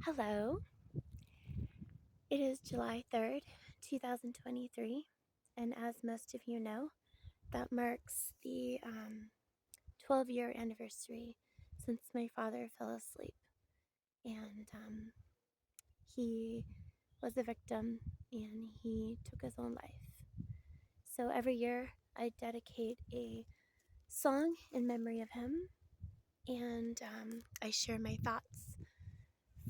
Hello, it is July 3rd, 2023, and as most of you know, that marks the 12-year anniversary since my father fell asleep. And he was a victim and he took his own life. So every year I dedicate a song in memory of him, and I share my thoughts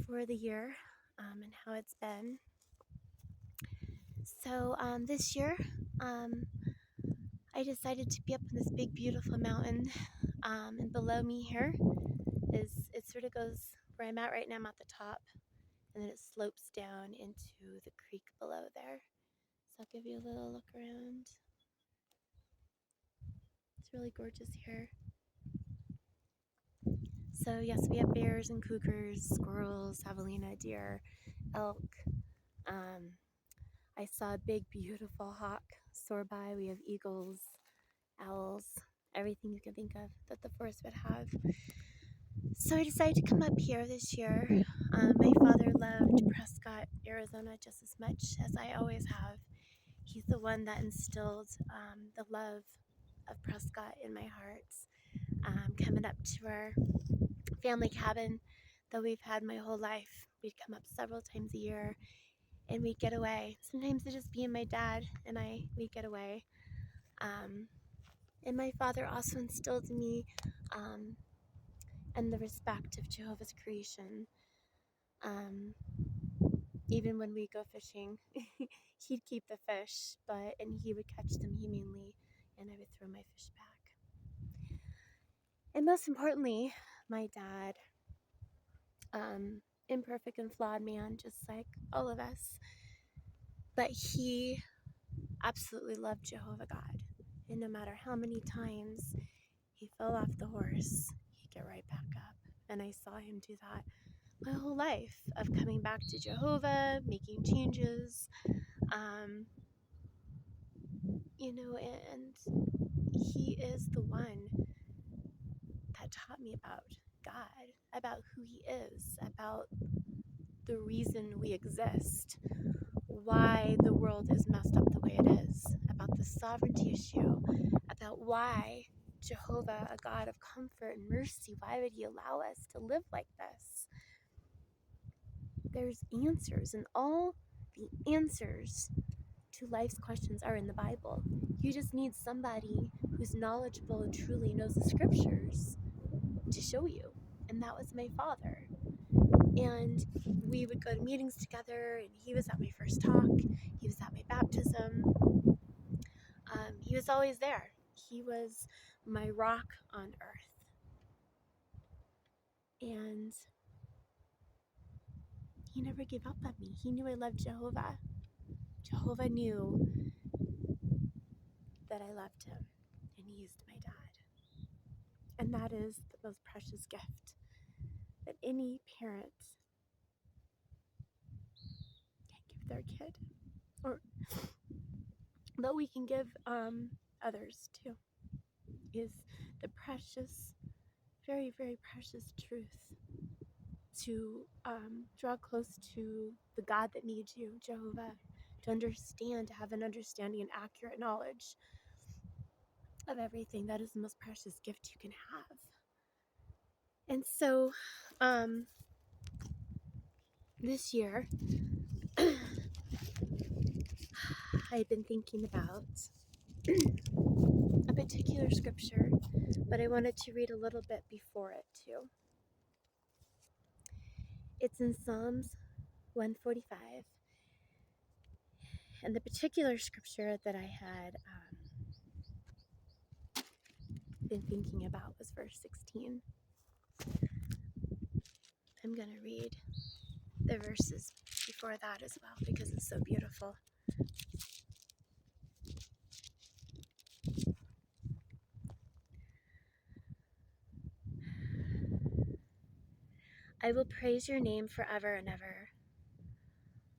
for the year and how it's been. So this year, I decided to be up on this big, beautiful mountain, and below me here is it sort of goes where I'm at right now. I'm at the top, and then it slopes down into the creek below there. So I'll give you a little look around. It's really gorgeous here. So yes, we have bears and cougars, squirrels, javelina, deer, elk. I saw a big, beautiful hawk soar by. We have eagles, owls, everything you can think of that the forest would have. So I decided to come up here this year. My father loved Prescott, Arizona just as much as I always have. He's the one that instilled the love of Prescott in my heart. Coming up to our family cabin that we've had my whole life, we'd come up several times a year and we'd get away. Sometimes it'd just be and my dad and we'd get away. And my father also instilled in me and the respect of Jehovah's creation. Even when we go fishing, he'd keep the fish, and he would catch them humanely, and I would throw my fish back. And most importantly, my dad, imperfect and flawed man, just like all of us, but he absolutely loved Jehovah God. And no matter how many times he fell off the horse, he'd get right back up. And I saw him do that my whole life, of coming back to Jehovah, making changes, and he is the one that taught me about God, about who he is, about the reason we exist, why the world is messed up the way it is, about the sovereignty issue, about why Jehovah, a God of comfort and mercy, why would he allow us to live like this? There's answers, and all the answers to life's questions are in the Bible. You just need somebody who's knowledgeable and truly knows the scriptures to show you. And that was my father. And we would go to meetings together, and he was at my first talk, he was at my baptism. He was always there. He was my rock on earth. And he never gave up on me. He knew I loved Jehovah. Jehovah knew that I loved him, and he used my dad. And that is the most precious gift that any parent can give their kid, or that we can give others too, is the precious, very, very precious truth to draw close to the God that needs you, Jehovah, to understand, to have an understanding and accurate knowledge of everything. That is the most precious gift you can have. And so this year, I've been thinking about a particular scripture, but I wanted to read a little bit before it too. It's in Psalms 145, and the particular scripture that I had been thinking about was verse 16. I'm going to read the verses before that as well because it's so beautiful. I will praise your name forever and ever.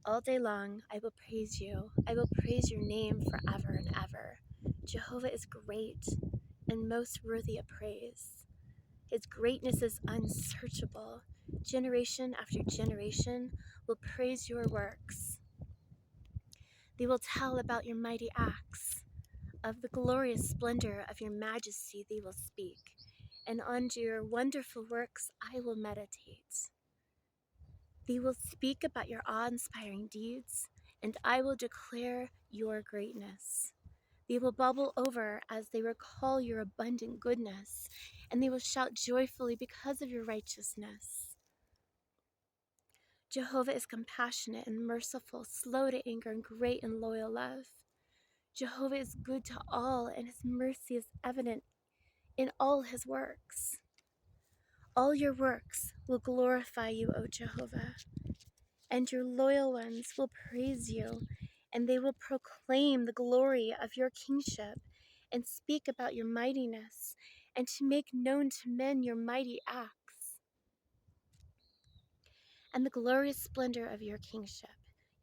All day long, I will praise you. I will praise your name forever and ever. Jehovah is great and most worthy of praise. His greatness is unsearchable. Generation after generation will praise your works. They will tell about your mighty acts. Of the glorious splendor of your majesty they will speak, and unto your wonderful works I will meditate. They will speak about your awe-inspiring deeds, and I will declare your greatness. They will bubble over as they recall your abundant goodness, and they will shout joyfully because of your righteousness. Jehovah is compassionate and merciful, slow to anger, and great in loyal love. Jehovah is good to all, and his mercy is evident in all his works. All your works will glorify you, O Jehovah, and your loyal ones will praise you, and they will proclaim the glory of your kingship and speak about your mightiness, and to make known to men your mighty acts and the glorious splendor of your kingship.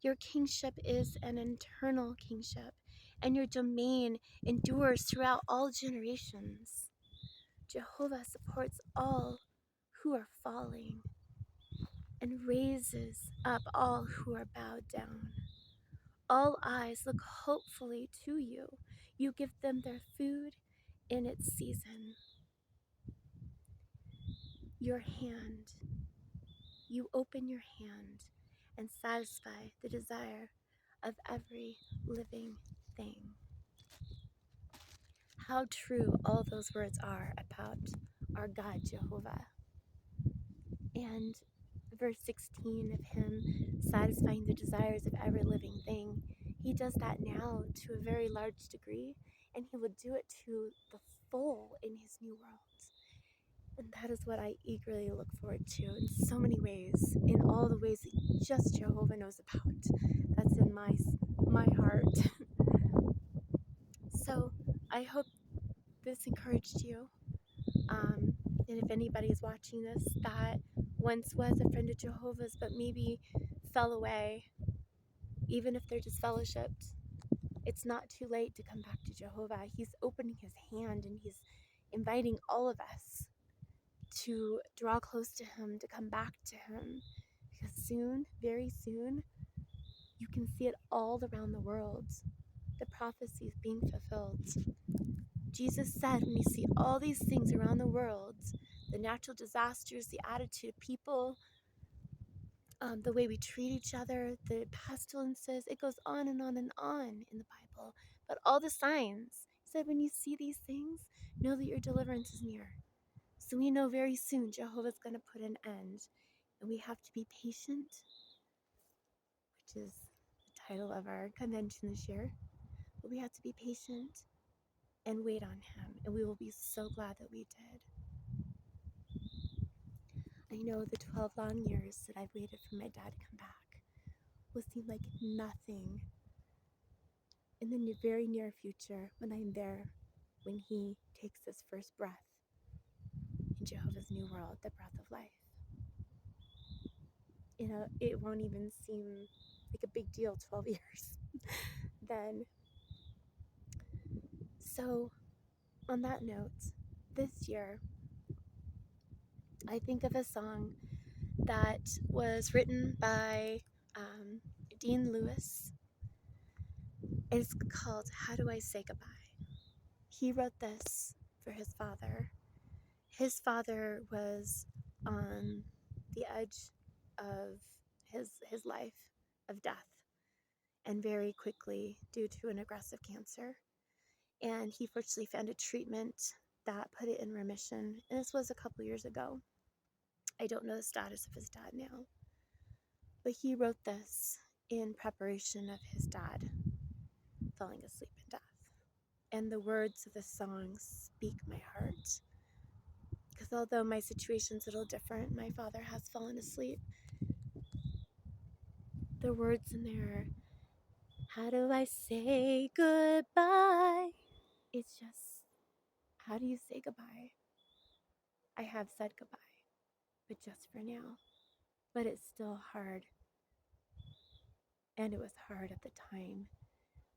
Your kingship is an eternal kingship, and your domain endures throughout all generations. Jehovah supports all who are falling and raises up all who are bowed down. All eyes look hopefully to you. You give them their food in its season. Your hand, you open your hand and satisfy the desire of every living thing. How true all those words are about our God, Jehovah. And verse 16 of him satisfying the desires of every living thing, he does that now to a very large degree, and he will do it to the full in his new world. And that is what I eagerly look forward to in so many ways, in all the ways that just Jehovah knows about. That's in my heart. So I hope this encouraged you. And if anybody is watching this that once was a friend of Jehovah's but maybe fell away, even if they're disfellowshipped, it's not too late to come back to Jehovah. He's opening his hand and he's inviting all of us to draw close to him, to come back to him. Because soon, very soon, you can see it all around the world. The prophecy is being fulfilled. Jesus said, when you see all these things around the world, the natural disasters, the attitude of people, the way we treat each other, the pestilences, it goes on and on and on in the Bible. But all the signs, he said, when you see these things, know that your deliverance is near. So we know very soon Jehovah's going to put an end. And we have to be patient, which is the title of our convention this year. But we have to be patient and wait on him. And we will be so glad that we did. I know the 12 long years that I've waited for my dad to come back will seem like nothing in the very near future when I'm there, when he takes his first breath in Jehovah's new world, the breath of life. You know, it won't even seem like a big deal 12 years then. So, on that note, this year, I think of a song that was written by Dean Lewis. It's called How Do I Say Goodbye? He wrote this for his father. His father was on the edge of his life, of death, and very quickly due to an aggressive cancer. And he fortunately found a treatment that put it in remission. And this was a couple years ago. I don't know the status of his dad now. But he wrote this in preparation of his dad falling asleep in death. And the words of the song speak my heart. Because although my situation's a little different, my father has fallen asleep. The words in there, how do I say goodbye? It's just, how do you say goodbye? I have said goodbye, but just for now. But it's still hard. And it was hard at the time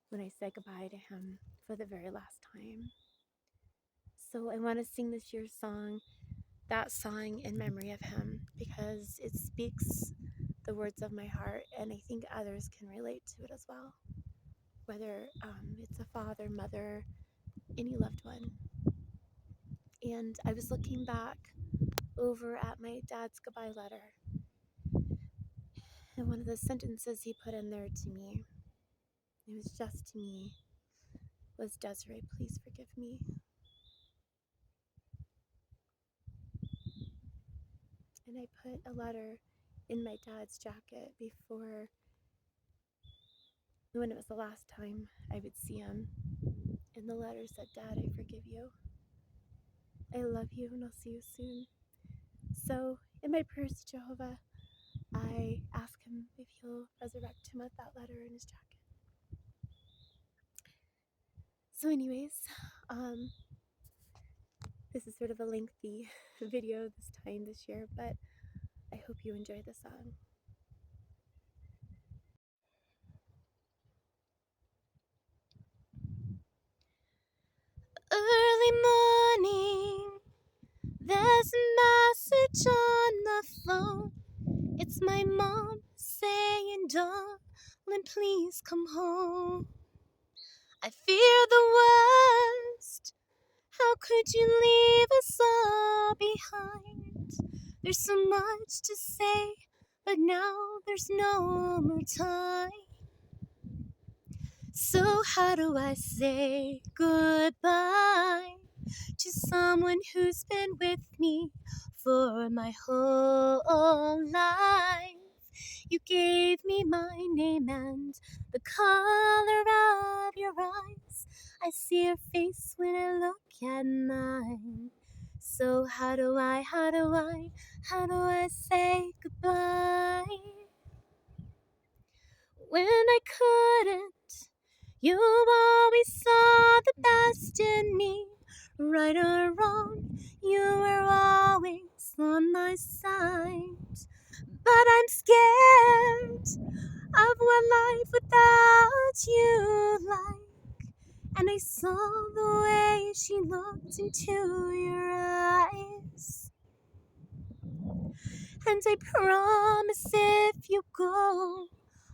when I said goodbye to him for the very last time. So I want to sing this year's song, that song in memory of him. because it speaks the words of my heart, and I think others can relate to it as well, whether it's a father, mother, any loved one. And I was looking back over at my dad's goodbye letter, and one of the sentences he put in there to me, it was just to me, was, "Desiree, please forgive me." And I put a letter in my dad's jacket before, when it was the last time I would see him. And the letter said, "Dad, I forgive you. I love you, and I'll see you soon." So in my prayers to Jehovah, I ask him if he'll resurrect him with that letter in his jacket. So anyways, this is sort of a lengthy video this year, but I hope you enjoy the song. Early morning, there's a message on the phone. It's my mom saying, "Darling, please come home. I fear the worst. How could you leave us all behind? There's so much to say, but now there's no more time. So how do I say goodbye to someone who's been with me for my whole life? You gave me my name and the color of your eyes. I see your face when I look at mine. So how do I say goodbye? When I couldn't, you always saw the best in me. Right or wrong, you were always on my side. But I'm scared of what life without you like. And I saw the way she looked into your eyes. And I promise if you go,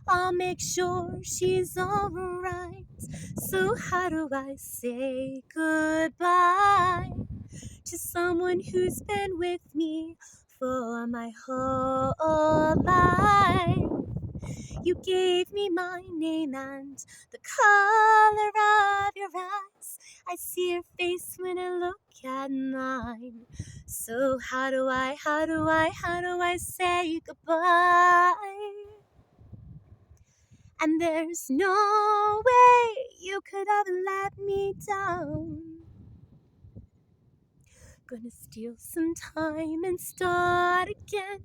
I'll make sure she's alright. So how do I say goodbye to someone who's been with me for my whole life? You gave me my name and the color of your eyes. I see your face when I look at mine. So how do I say goodbye? And there's no way you could have let me down. Gonna steal some time and start again.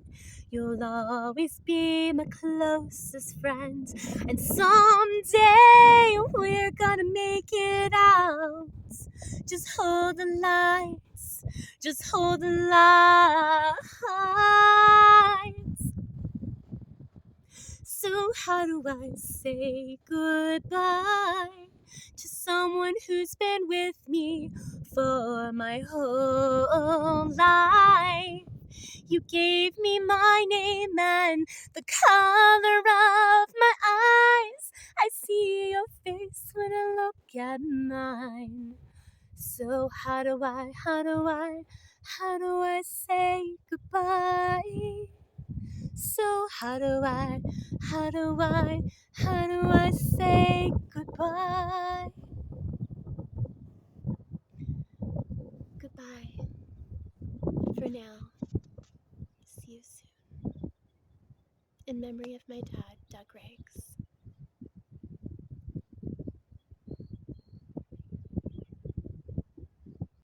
You'll always be my closest friend. And someday we're gonna make it out. Just hold the lights. Just hold the lights. So how do I say goodbye to someone who's been with me for my whole life? You gave me my name and the color of my eyes. I see your face when I look at mine. So how do I say goodbye? So how do I say goodbye? Goodbye for now. See you soon. In memory of my dad, Doug Riggs.